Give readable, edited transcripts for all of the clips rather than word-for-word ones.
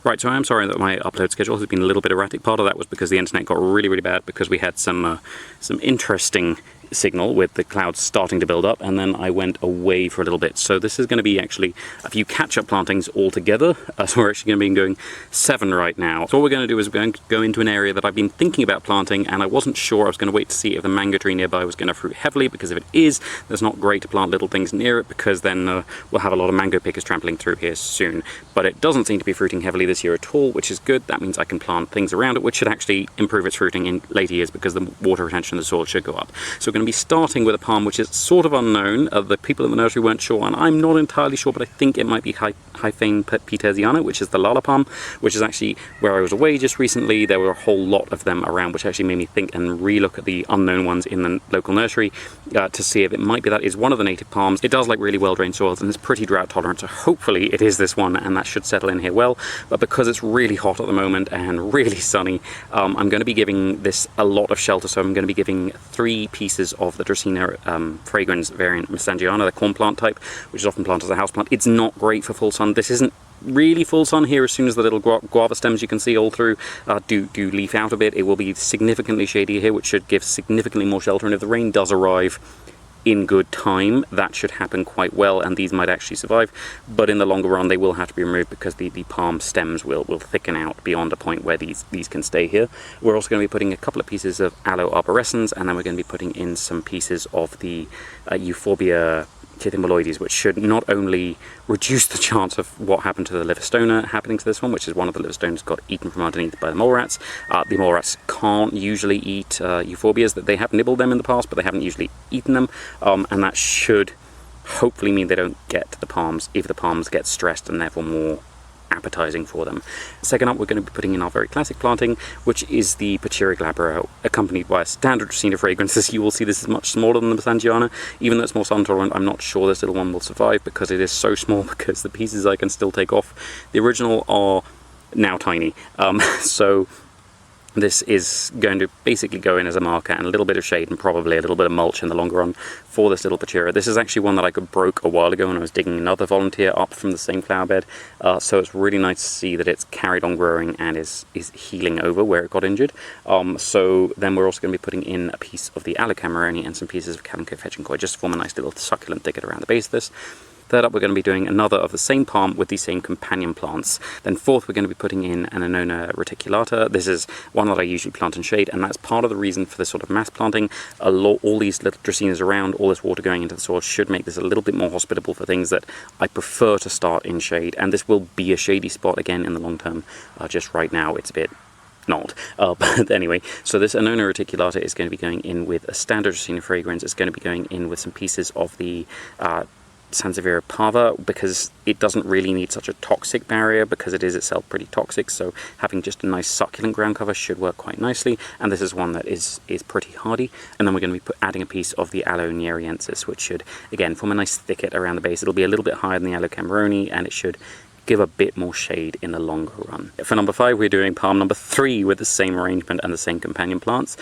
Right, so I am sorry that my upload schedule has been a little bit erratic. Part of that was because the internet got really bad because we had some interesting signal with the clouds starting to build up, and then I went away for a little bit. So this is going to be actually a few catch-up plantings all together. So we're actually going to be doing 7 right now. So what we're going to do is we're going to go into an area that I've been thinking about planting, and I wasn't sure. I was going to wait to see if the mango tree nearby was going to fruit heavily, because if it is, there's not great to plant little things near it, because then we'll have a lot of mango pickers trampling through here soon. But it doesn't seem to be fruiting heavily this year at all, which is good. That means I can plant things around it, which should actually improve its fruiting in later years, because the water retention of the soil should go up. So we're going to be starting with a palm which is sort of unknown. The people in the nursery weren't sure, and I'm not entirely sure, but I think it might be Aiphanes petersiana, which is the Lala palm, which is actually where I was away just recently. There were a whole lot of them around, which actually made me think and re-look at the unknown ones in the local nursery to see if it might be that is one of the native palms. It does like really well-drained soils and it's pretty drought tolerant, so hopefully it is this one, and that should settle in here well. But because it's really hot at the moment and really sunny, I'm going to be giving this a lot of shelter. So I'm going to be giving 3 pieces of the Dracena fragrans variant Mesangiana, the corn plant type, which is often planted as a houseplant. It's not great for full sun. This isn't really full sun here. As soon as the little guava stems you can see all through do leaf out a bit, it will be significantly shadier here, which should give significantly more shelter. And if the rain does arrive in good time, that should happen quite well, and these might actually survive. But in the longer run, they will have to be removed because the palm stems will thicken out beyond a point where these can stay here. We're also going to be putting a couple of pieces of Aloe arborescens, and then we're going to be putting in some pieces of the Euphorbia Tithymaloides, which should not only reduce the chance of what happened to the Livistona happening to this one, which is one of the Livistonas got eaten from underneath by the mole rats. The mole rats can't usually eat euphorbias. That they have nibbled them in the past, but they haven't usually eaten them, and that should hopefully mean they don't get to the palms if the palms get stressed and therefore more appetizing for them. Second up, we're going to be putting in our very classic planting, which is the Pachira glabra, accompanied by a standard Dracena fragrans. As you will see, this is much smaller than the Mesangiana. Even though it's more sun tolerant, I'm not sure this little one will survive because it is so small, because the pieces I can still take off the original are now tiny. So this is going to basically go in as a marker and a little bit of shade and probably a little bit of mulch in the longer run for this little Pachira. This is actually one that I broke a while ago when I was digging another volunteer up from the same flower bed. So it's really nice to see that it's carried on growing and is healing over where it got injured. So then we're also going to be putting in a piece of the Alocamaroni and some pieces of Kalanchoe fetchingkoi, just to form a nice little succulent thicket around the base of this. Third up, we're going to be doing another of the same palm with these same companion plants. Then fourth, we're going to be putting in an Annona reticulata. This is one that I usually plant in shade, and that's part of the reason for this sort of mass planting. All these little Dracenas around, all this water going into the soil should make this a little bit more hospitable for things that I prefer to start in shade. And this will be a shady spot again in the long term. Just right now, it's a bit not. But anyway, so this Annona reticulata is going to be going in with a standard Dracena fragrans. It's going to be going in with some pieces of the Sansevieria parva, because it doesn't really need such a toxic barrier because it is itself pretty toxic, so having just a nice succulent ground cover should work quite nicely. And this is one that is pretty hardy. And then we're going to be adding a piece of the Aloe nieriensis, which should again form a nice thicket around the base. It'll be a little bit higher than the Alocamaroni, and it should give a bit more shade in the longer run. For number 5, we're doing palm number 3 with the same arrangement and the same companion plants,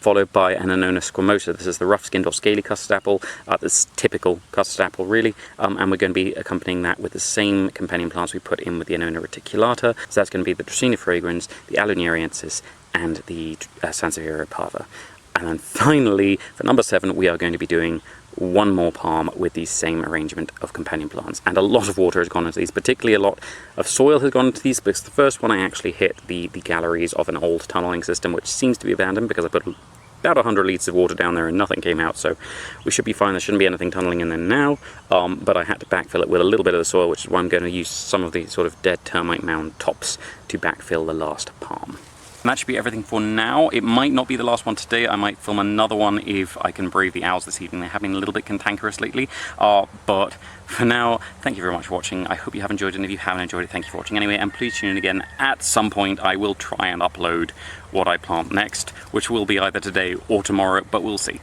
followed by an Annona squamosa. This is the rough-skinned or scaly custard apple, this typical custard apple really, and we're going to be accompanying that with the same companion plants we put in with the Annona reticulata. So that's going to be the Dracena fragrans, the Aloe nieriensis, and the Sansevieria parva. And then finally, for number 7, we are going to be doing one more palm with the same arrangement of companion plants. And a lot of water has gone into these, particularly a lot of soil has gone into these, because the first one I actually hit the galleries of an old tunneling system, which seems to be abandoned because I put about 100 litres of water down there and nothing came out. So we should be fine. There shouldn't be anything tunneling in there now, but I had to backfill it with a little bit of the soil, which is why I'm going to use some of the sort of dead termite mound tops to backfill the last palm. And that should be everything for now. It might not be the last one today. I might film another one if I can brave the owls this evening. They're having a little bit cantankerous lately. But for now, thank you very much for watching. I hope you have enjoyed it, and if you haven't enjoyed it, thank you for watching anyway. And please tune in again. At some point, I will try and upload what I plant next, which will be either today or tomorrow, but we'll see.